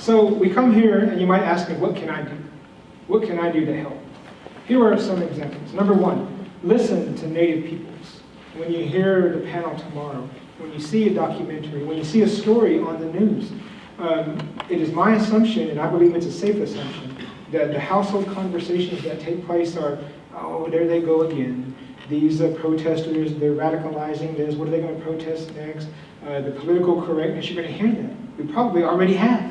So we come here and you might ask me, what can I do? What can I do to help? Here are some examples. Number one, listen to Native peoples. When you hear the panel tomorrow, when you see a documentary, when you see a story on the news, it is my assumption, and I believe it's a safe assumption, that the household conversations that take place are, oh, there they go again. These protesters, they're radicalizing this. What are they going to protest next? The political correctness, you're going to hear that. We probably already have.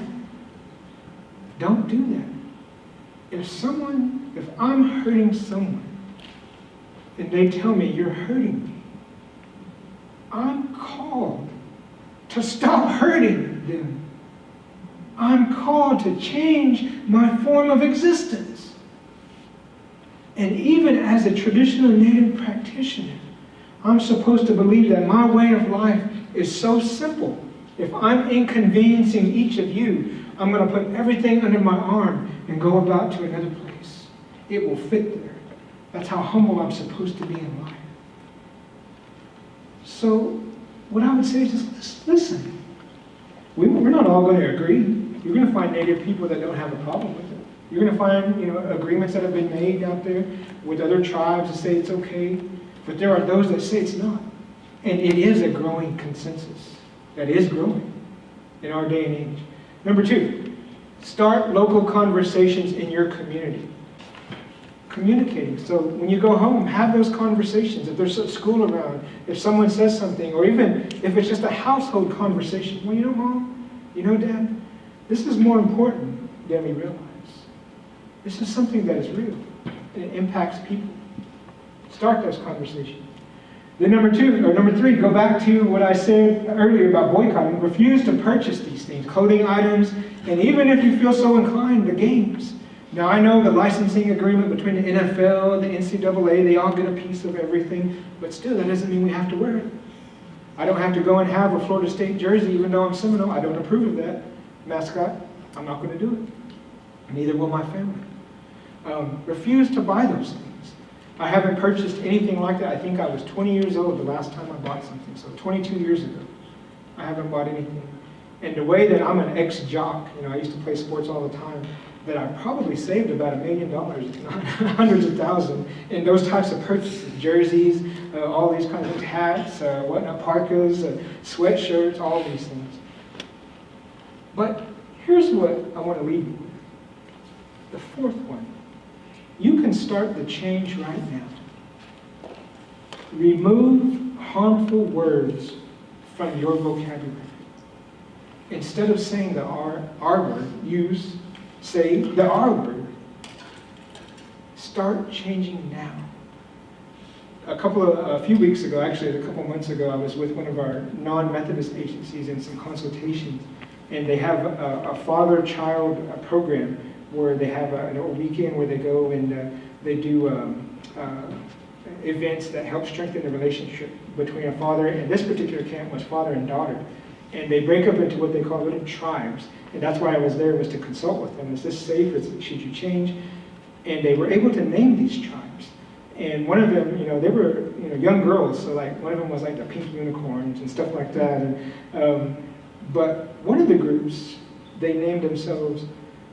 Don't do that. If I'm hurting someone, and they tell me, you're hurting me, I'm called to stop hurting them. I'm called to change my form of existence. And even as a traditional Native practitioner, I'm supposed to believe that my way of life is so simple. If I'm inconveniencing each of you, I'm going to put everything under my arm and go about to another place. It will fit there. That's how humble I'm supposed to be in life. So what I would say is just listen. We're not all going to agree. You're going to find Native people that don't have a problem with it. You're going to find, agreements that have been made out there with other tribes that say it's okay. But there are those that say it's not. And it is a growing consensus that is growing in our day and age. Number two, start local conversations in your community. Communicating. So when you go home, have those conversations. If there's a school around, if someone says something, or even if it's just a household conversation. Well, Mom, Dad, this is more important than we realize. This is something that is real, and it impacts people. Start those conversations. Then number three, go back to what I said earlier about boycotting. Refuse to purchase these things, clothing items, and even if you feel so inclined, the games. Now I know the licensing agreement between the NFL, the NCAA, they all get a piece of everything, but still that doesn't mean we have to wear it. I don't have to go and have a Florida State jersey even though I'm Seminole. I don't approve of that. Mascot, I'm not going to do it. Neither will my family. Refuse to buy those things. I haven't purchased anything like that. I think I was 20 years old the last time I bought something, so 22 years ago. I haven't bought anything. And the way that I'm an ex-jock, I used to play sports all the time, that I probably saved about $1 million, if not hundreds of thousands, in those types of purchases, jerseys, all these kinds of hats, parkas, sweatshirts, all these things. But here's what I want to leave you with. The fourth one. You can start the change right now. Remove harmful words from your vocabulary. Instead of saying the R word, say the R word. Start changing now. A few weeks ago, actually a couple months ago, I was with one of our non-Methodist agencies in some consultations, and they have a father-child program where they have a weekend where they go and they do events that help strengthen the relationship between a father, and this particular camp was father and daughter. And they break up into what they call little tribes. And that's why I was there, was to consult with them. Is this safe? Should you change? And they were able to name these tribes. And one of them, they were young girls, so like one of them was like the pink unicorns and stuff like that. And, but one of the groups, they named themselves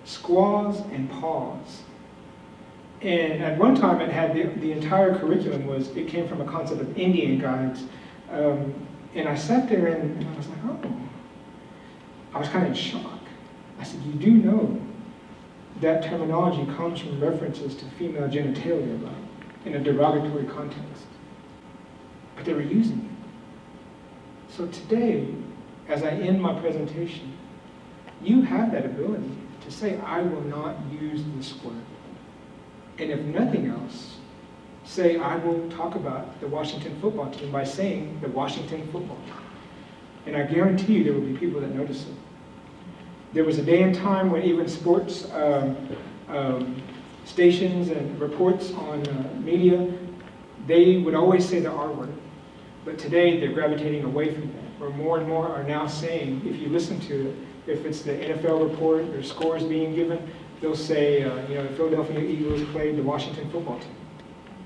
Squaws and Paws. And at one time it had the entire curriculum it came from a concept of Indian guides. And I sat there and I was like, oh. I was kind of in shock. I said, you do know that terminology comes from references to female genitalia in a derogatory context. But they were using it. So today, as I end my presentation, you have that ability to say, I will not use this word. And if nothing else, say, I will talk about the Washington football team by saying the Washington football team. And I guarantee you there will be people that notice it. There was a day and time when even sports stations and reports on media, they would always say the R word. But today they're gravitating away from that, where more and more are now saying, if you listen to it, if it's the NFL report, there's scores being given, they'll say, the Philadelphia Eagles played the Washington football team.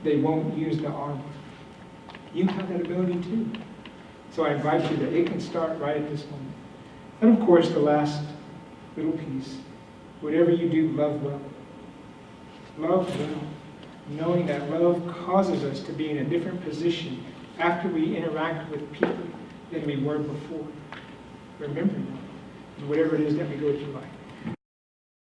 They won't use the R word. You have that ability too. So I invite you that it can start right at this moment. And of course, the last little piece. Whatever you do, love well. Love well. Knowing that love causes us to be in a different position after we interact with people than we were before. Remember that, whatever it is that we go through life.